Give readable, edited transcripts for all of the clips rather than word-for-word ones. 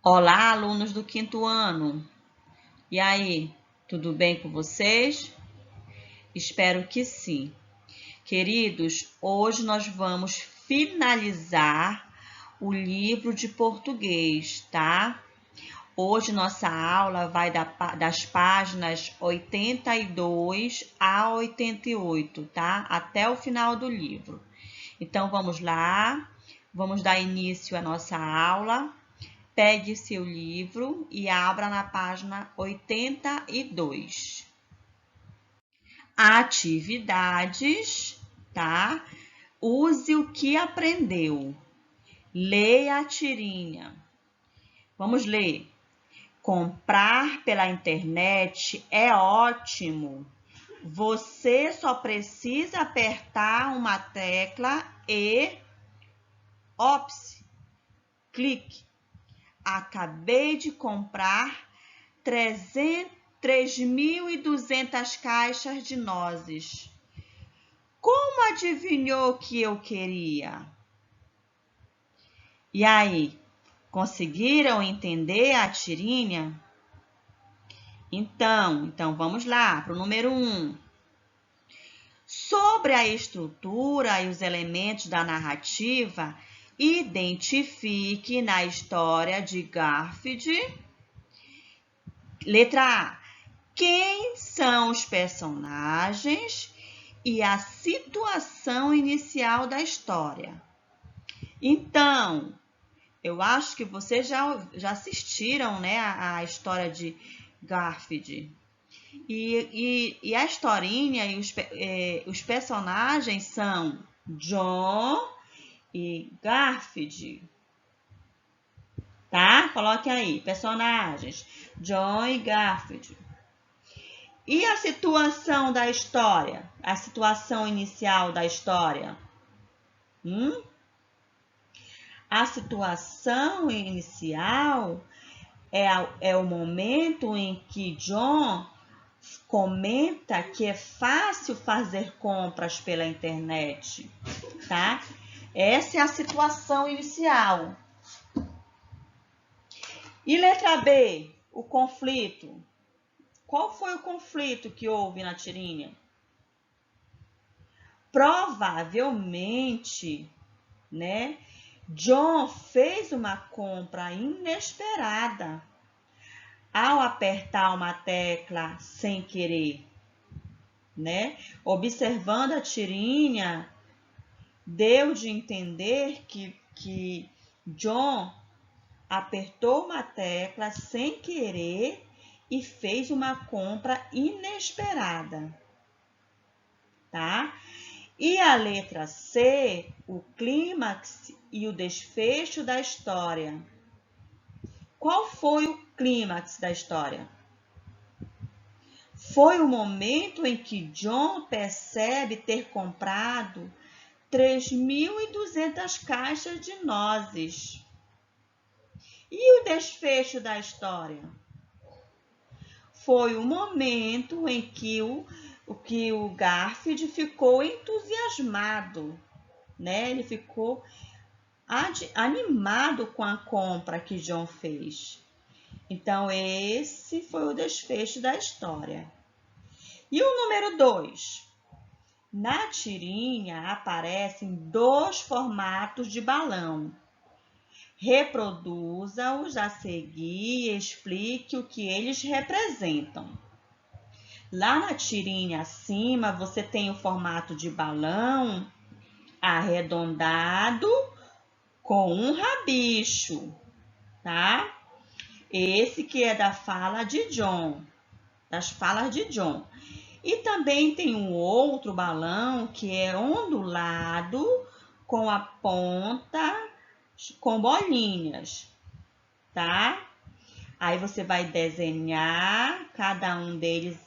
Olá, alunos do quinto ano. E aí, tudo bem com vocês? Espero que sim. Queridos, hoje nós vamos finalizar o livro de português, tá? Hoje nossa aula vai das páginas 82 a 88, tá? Até o final do livro. Então vamos lá, vamos dar início à nossa aula. Pegue seu livro e abra na página 82. Atividades, tá? Use o que aprendeu. Leia a tirinha. Vamos ler. Comprar pela internet é ótimo. Você só precisa apertar uma tecla e ops, clique. Acabei de comprar 3.200 caixas de nozes. Como adivinhou que eu queria? E aí, conseguiram entender a tirinha? Então vamos lá para o número 1. Sobre a estrutura e os elementos da narrativa, identifique na história de Garfield. Letra A. Quem são os personagens e a situação inicial da história? Então, eu acho que vocês já assistiram, né, a história de Garfield. E a historinha e os personagens são John e Garfield. Tá? Coloque aí, personagens. John e Garfield. E a situação da história? A situação inicial da história? A situação inicial é o momento em que John comenta que é fácil fazer compras pela internet, tá? Essa é a situação inicial. E letra B, o conflito. Qual foi o conflito que houve na tirinha? Provavelmente, né, John fez uma compra inesperada ao apertar uma tecla sem querer, né? Observando a tirinha, deu de entender que John apertou uma tecla sem querer e fez uma compra inesperada, tá? E a letra C, o clímax e o desfecho da história. Qual foi o clímax da história? Foi o momento em que John percebe ter comprado 3.200 caixas de nozes. E o desfecho da história? Foi o momento em que o Garfield ficou entusiasmado, né? Ele ficou animado com a compra que John fez. Então, esse foi o desfecho da história. E o número 2? Na tirinha aparecem 2 formatos de balão. Reproduza-os a seguir e explique o que eles representam. Lá na tirinha acima, você tem o formato de balão arredondado com um rabicho, tá? Esse que é da fala de John, das falas de John. E também tem um outro balão que é ondulado com a ponta com bolinhas, tá? Aí você vai desenhar cada um deles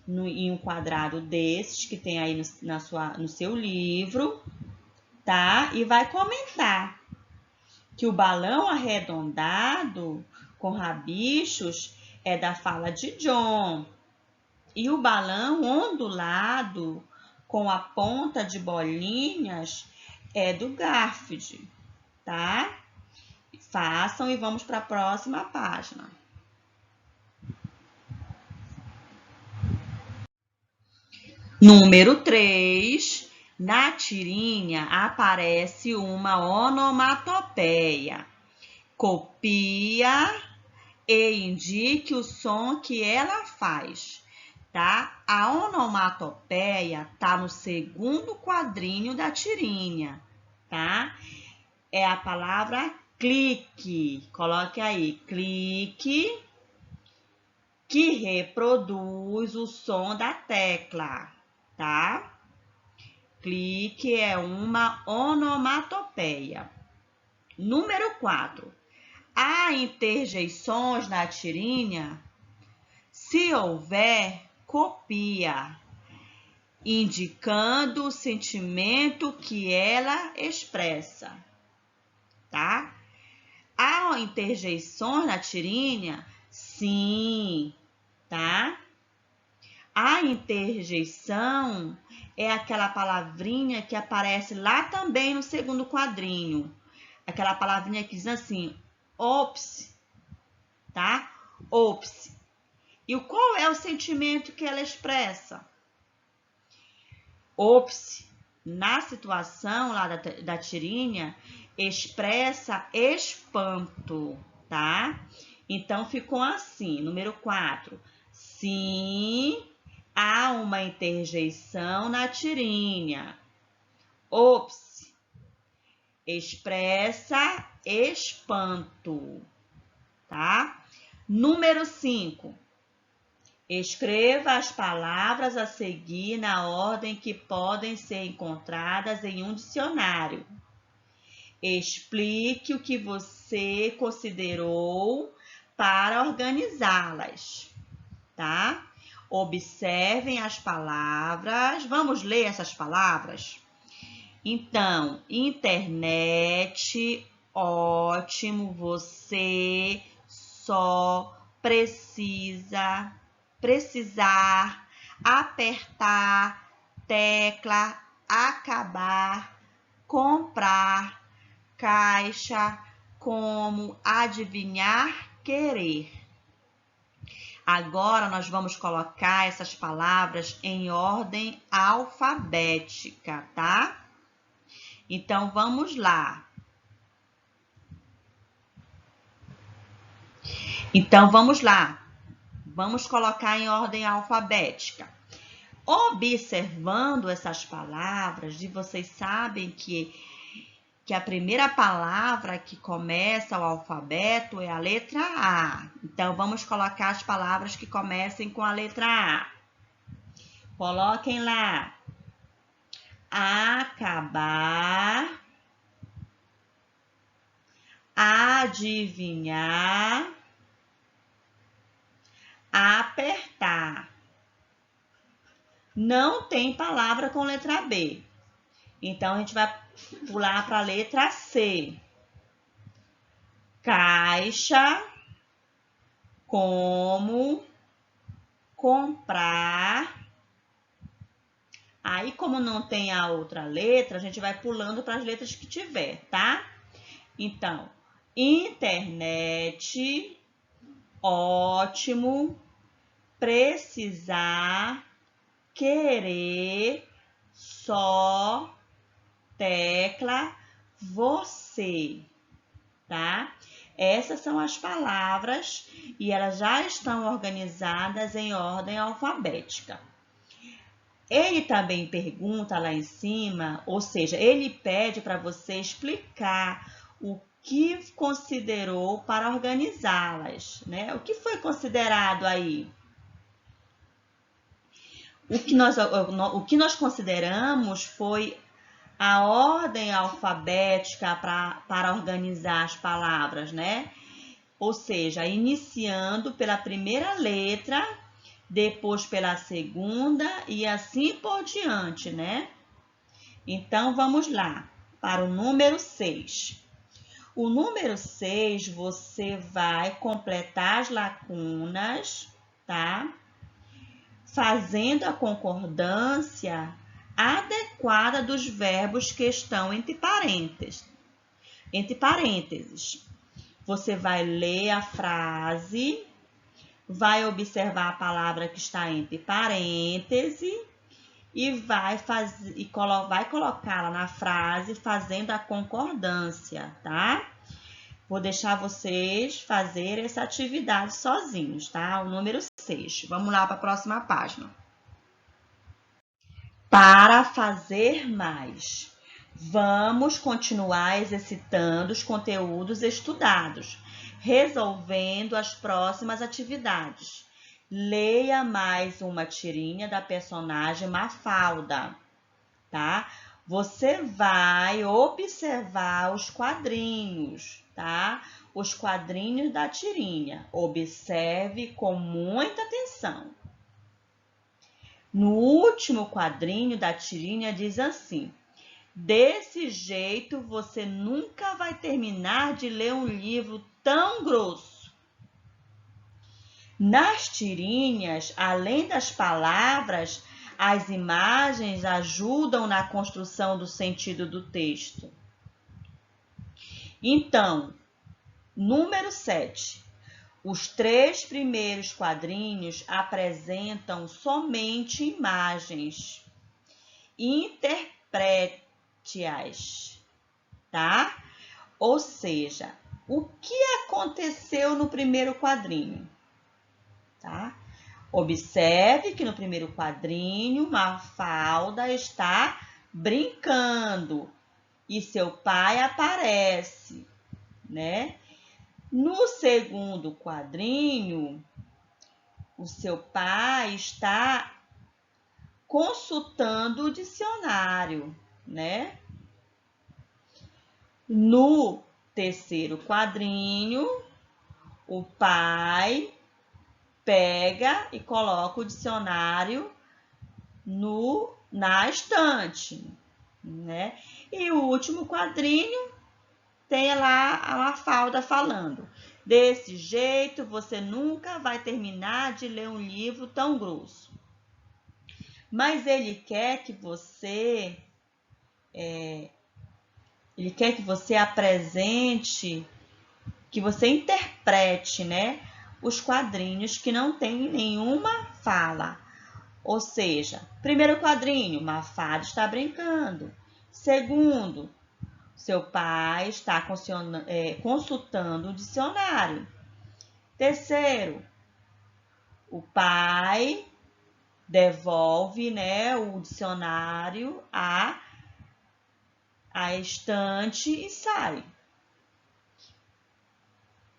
em um quadrado desses que tem aí no seu livro, tá? E vai comentar que o balão arredondado com rabichos é da fala de John e o balão ondulado com a ponta de bolinhas é do Garfield, tá? Façam e vamos para a próxima página. Número 3. Na tirinha aparece uma onomatopeia. Copia e indique o som que ela faz, tá? A onomatopeia tá no segundo quadrinho da tirinha, tá? É a palavra clique. Coloque aí, clique, que reproduz o som da tecla, tá? Clique é uma onomatopeia. Número 4. Há interjeições na tirinha? Se houver, copia, indicando o sentimento que ela expressa, tá? Há interjeições na tirinha? Sim, tá? A interjeição é aquela palavrinha que aparece lá também no segundo quadrinho. Aquela palavrinha que diz assim, ops, tá? Ops. E qual é o sentimento que ela expressa? Ops, na situação lá da tirinha, expressa espanto, tá? Então, ficou assim, número 4. Sim, há uma interjeição na tirinha. Ops, expressa espanto, tá? Número 5. Escreva as palavras a seguir na ordem que podem ser encontradas em um dicionário. Explique o que você considerou para organizá-las, tá? Observem as palavras. Vamos ler essas palavras? Então, internet, ótimo, você, só, precisa, precisar, apertar, tecla, acabar, comprar, caixa, como, adivinhar, querer. Agora, nós vamos colocar essas palavras em ordem alfabética, tá? Então, vamos lá. Vamos colocar em ordem alfabética. Observando essas palavras, vocês sabem que a primeira palavra que começa o alfabeto é a letra A. Então, vamos colocar as palavras que comecem com a letra A. Coloquem lá. Acabar, adivinhar, apertar. Não tem palavra com letra B. Então, a gente vai pular para a letra C. Caixa, como, comprar. Aí, como não tem a outra letra, a gente vai pulando para as letras que tiver, tá? Então, internet, ótimo, precisar, querer, só, tecla, você, tá? Essas são as palavras e elas já estão organizadas em ordem alfabética. Ele também pergunta lá em cima, ou seja, ele pede para você explicar o que considerou para organizá-las, né? O que foi considerado aí? O que nós consideramos foi a ordem alfabética para organizar as palavras, né? Ou seja, iniciando pela primeira letra, depois pela segunda e assim por diante, né? Então, vamos lá para o número 6. O número 6, você vai completar as lacunas, tá? Fazendo a concordância adequada dos verbos que estão entre parênteses. Você vai ler a frase, vai observar a palavra que está entre parênteses e vai colocá-la na frase fazendo a concordância, tá? Vou deixar vocês fazerem essa atividade sozinhos, tá? O número 6. Vamos lá para a próxima página. Para fazer mais. Vamos continuar exercitando os conteúdos estudados, resolvendo as próximas atividades. Leia mais uma tirinha da personagem Mafalda, tá? Você vai observar os quadrinhos, tá? Os quadrinhos da tirinha. Observe com muita atenção. No último quadrinho da tirinha diz assim: desse jeito você nunca vai terminar de ler um livro tão grosso. Nas tirinhas, além das palavras, as imagens ajudam na construção do sentido do texto. Então, número 7. Os 3 primeiros quadrinhos apresentam somente imagens. Interprete-as, tá? Ou seja, o que aconteceu no primeiro quadrinho, tá? Observe que no primeiro quadrinho, Mafalda está brincando e seu pai aparece, né? No segundo quadrinho, o seu pai está consultando o dicionário, né? No terceiro quadrinho, o pai pega e coloca o dicionário na estante, né? E o último quadrinho tem lá a Mafalda falando: desse jeito você nunca vai terminar de ler um livro tão grosso. Mas ele quer que você apresente, que você interprete, né, os quadrinhos que não tem nenhuma fala. Ou seja, primeiro quadrinho, Mafalda está brincando. Segundo, seu pai está consultando o dicionário. Terceiro, o pai devolve, né, o dicionário à estante e sai.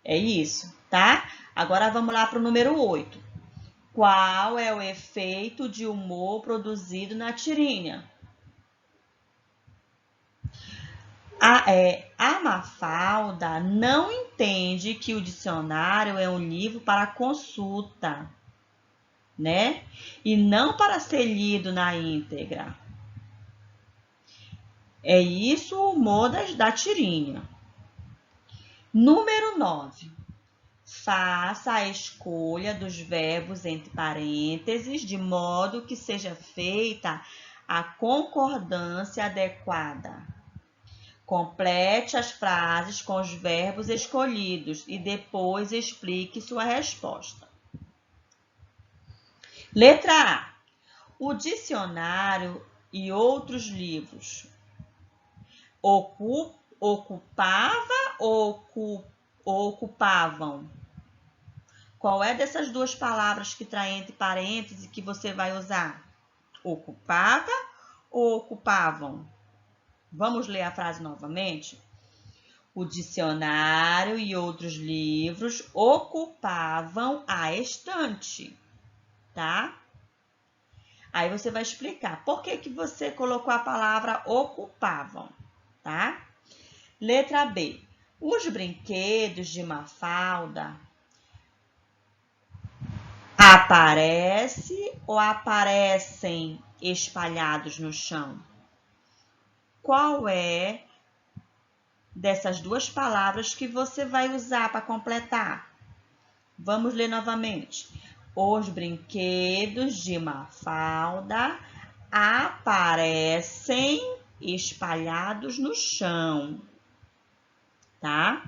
É isso, tá? Agora vamos lá para o número 8. Qual é o efeito de humor produzido na tirinha? A Mafalda não entende que o dicionário é um livro para consulta, né? E não para ser lido na íntegra. É isso o humor da tirinha. Número 9. Faça a escolha dos verbos entre parênteses de modo que seja feita a concordância adequada. Complete as frases com os verbos escolhidos e depois explique sua resposta. Letra A. O dicionário e outros livros. Ocupava ou ocupavam? Qual é dessas duas palavras que está entre parênteses que você vai usar? Ocupava ou ocupavam? Vamos ler a frase novamente? O dicionário e outros livros ocupavam a estante, tá? Aí você vai explicar por que você colocou a palavra ocupavam, tá? Letra B. Os brinquedos de Mafalda aparecem ou aparecem espalhados no chão? Qual é dessas duas palavras que você vai usar para completar? Vamos ler novamente. Os brinquedos de Mafalda aparecem espalhados no chão, tá?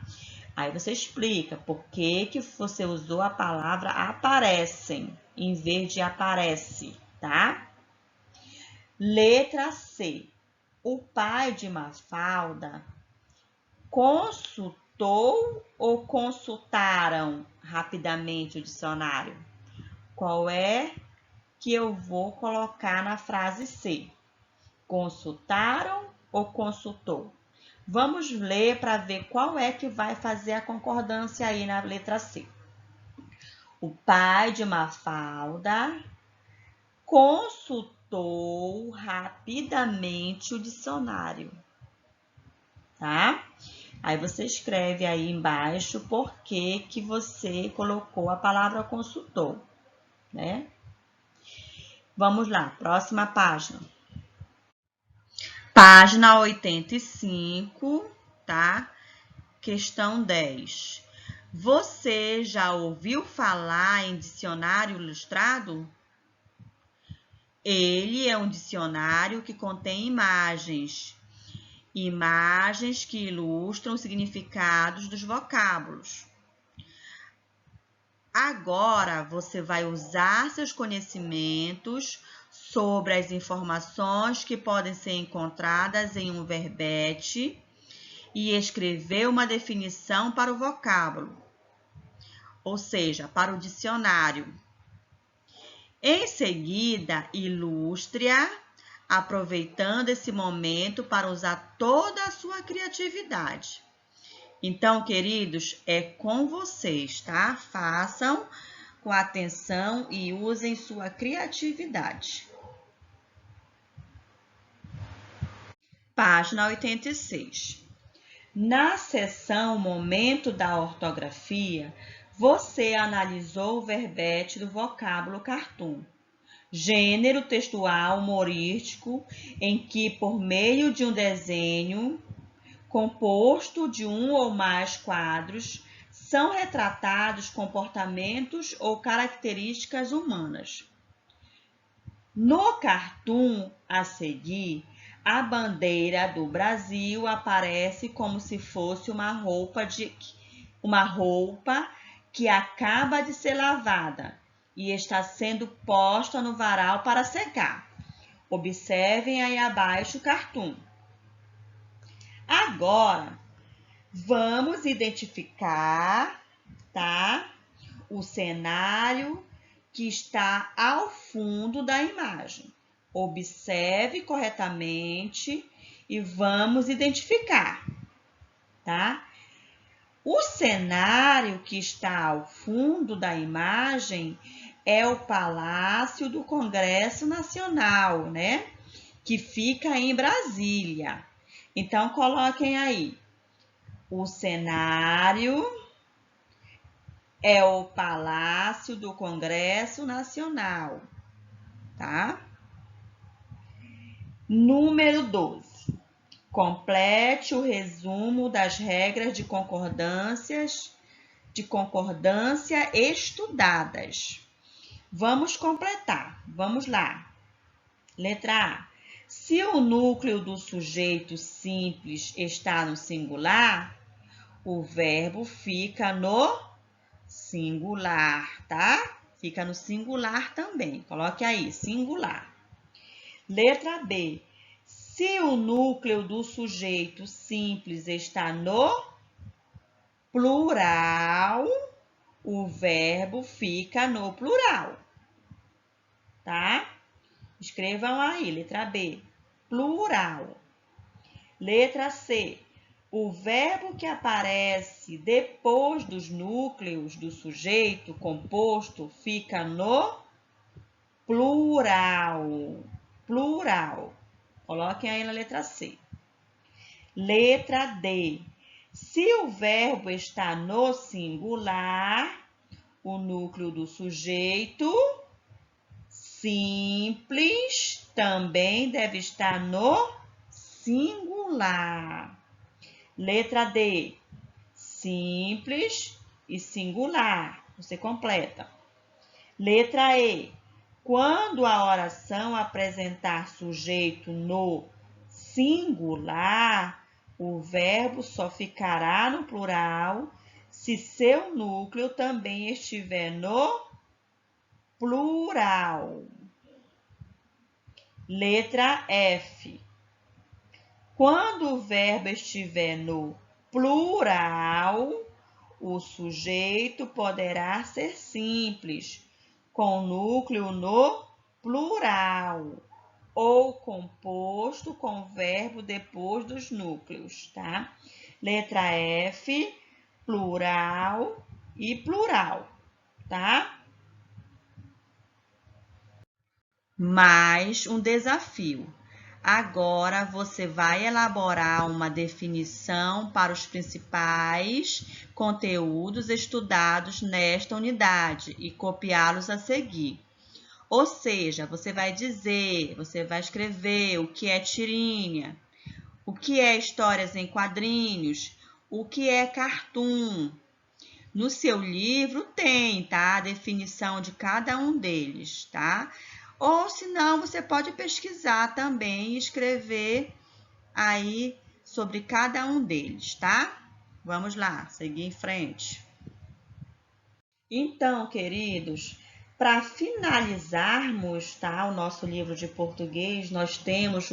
Aí você explica por que que você usou a palavra aparecem em vez de aparece, tá? Letra C. O pai de Mafalda consultou ou consultaram rapidamente o dicionário? Qual é que eu vou colocar na frase C? Consultaram ou consultou? Vamos ler para ver qual é que vai fazer a concordância aí na letra C. O pai de Mafalda consultou rapidamente o dicionário, tá? Aí você escreve aí embaixo por que que você colocou a palavra consultou, né? Vamos lá, próxima página. Página 85, tá? Questão 10. Você já ouviu falar em dicionário ilustrado? Ele é um dicionário que contém imagens que ilustram significados dos vocábulos. Agora você vai usar seus conhecimentos sobre as informações que podem ser encontradas em um verbete e escrever uma definição para o vocábulo, ou seja, para o dicionário. Em seguida, ilustre-a, aproveitando esse momento para usar toda a sua criatividade. Então, queridos, é com vocês, tá? Façam com atenção e usem sua criatividade. Página 86. Na seção Momento da Ortografia, você analisou o verbete do vocábulo cartoon, gênero textual humorístico em que, por meio de um desenho composto de um ou mais quadros, são retratados comportamentos ou características humanas. No cartoon a seguir, a bandeira do Brasil aparece como se fosse uma roupa que acaba de ser lavada e está sendo posta no varal para secar. Observem aí abaixo o cartoon. Agora, vamos identificar, tá? O cenário que está ao fundo da imagem. Observe corretamente e vamos identificar, tá? O cenário que está ao fundo da imagem é o Palácio do Congresso Nacional, né? Que fica em Brasília. Então, coloquem aí. O cenário é o Palácio do Congresso Nacional, tá? Número 12. Complete o resumo das regras de concordância estudadas. Vamos completar. Vamos lá. Letra A. Se o núcleo do sujeito simples está no singular, o verbo fica no singular, tá? Fica no singular também. Coloque aí, singular. Letra B. Se o núcleo do sujeito simples está no plural, o verbo fica no plural, tá? Escrevam aí, letra B, plural. Letra C. O verbo que aparece depois dos núcleos do sujeito composto fica no plural. Plural. Coloquem aí na letra C. Letra D. Se o verbo está no singular, o núcleo do sujeito simples também deve estar no singular. Letra D. Simples e singular. Você completa. Letra E. Quando a oração apresentar sujeito no singular, o verbo só ficará no plural se seu núcleo também estiver no plural. Letra F. Quando o verbo estiver no plural, o sujeito poderá ser simples, com núcleo no plural, ou composto com verbo depois dos núcleos, tá? Letra F, plural e plural, tá? Mais um desafio. Agora você vai elaborar uma definição para os principais conteúdos estudados nesta unidade e copiá-los a seguir. Ou seja, você vai escrever o que é tirinha, o que é histórias em quadrinhos, o que é cartoon. No seu livro tem, tá? A definição de cada um deles, tá? Ou se não, você pode pesquisar também e escrever aí sobre cada um deles, tá? Vamos lá, seguir em frente. Então, queridos, para finalizarmos, tá, o nosso livro de português, nós temos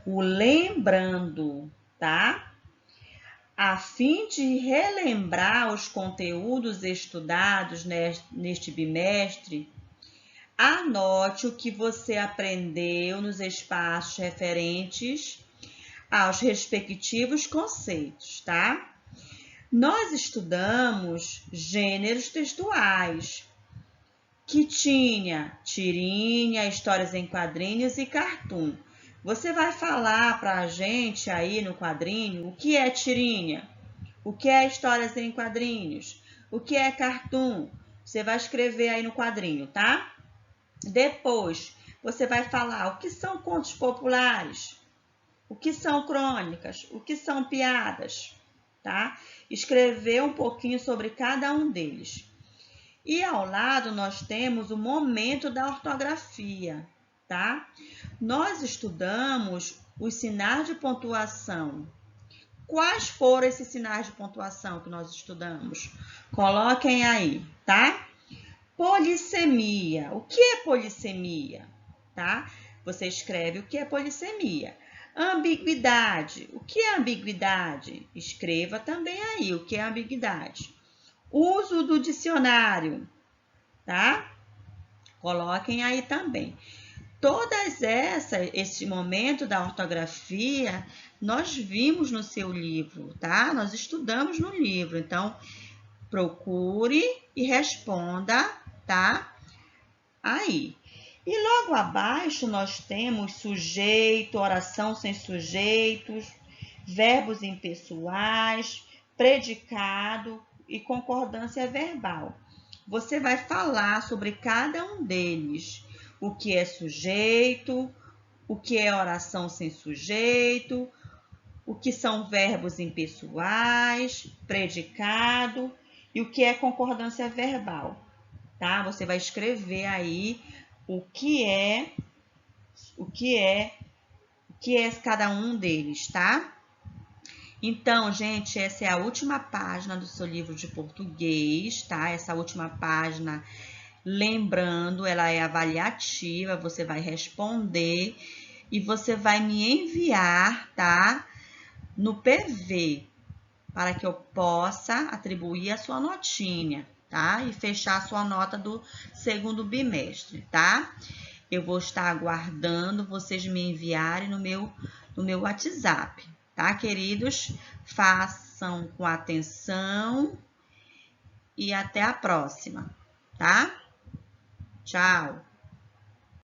o lembrando, tá? A fim de relembrar os conteúdos estudados neste bimestre, anote o que você aprendeu nos espaços referentes aos respectivos conceitos, tá? Nós estudamos gêneros textuais, que tinha tirinha, histórias em quadrinhos e cartoon. Você vai falar para a gente aí no quadrinho o que é tirinha, o que é histórias em quadrinhos, o que é cartoon. Você vai escrever aí no quadrinho, tá? Depois, você vai falar o que são contos populares, o que são crônicas, o que são piadas, tá? Escrever um pouquinho sobre cada um deles. E ao lado nós temos o momento da ortografia, tá? Nós estudamos os sinais de pontuação. Quais foram esses sinais de pontuação que nós estudamos? Coloquem aí, tá? Polissemia. O que é polissemia? Tá? Você escreve o que é polissemia. Ambiguidade. O que é ambiguidade? Escreva também aí o que é ambiguidade. Uso do dicionário, tá? Coloquem aí também. Esse momento da ortografia, nós vimos no seu livro, tá? Nós estudamos no livro, então procure e responda, tá? Aí. E logo abaixo nós temos sujeito, oração sem sujeitos, verbos impessoais, predicado e concordância verbal. Você vai falar sobre cada um deles. O que é sujeito, o que é oração sem sujeito, o que são verbos impessoais, predicado e o que é concordância verbal, tá? Você vai escrever aí o que é cada um deles, tá? Então, gente, essa é a última página do seu livro de português, tá? Essa última página, lembrando, ela é avaliativa, você vai responder e você vai me enviar, tá? No PV, para que eu possa atribuir a sua notinha, tá? E fechar a sua nota do segundo bimestre, tá? Eu vou estar aguardando vocês me enviarem no meu WhatsApp, tá, queridos? Façam com atenção e até a próxima, tá? Tchau!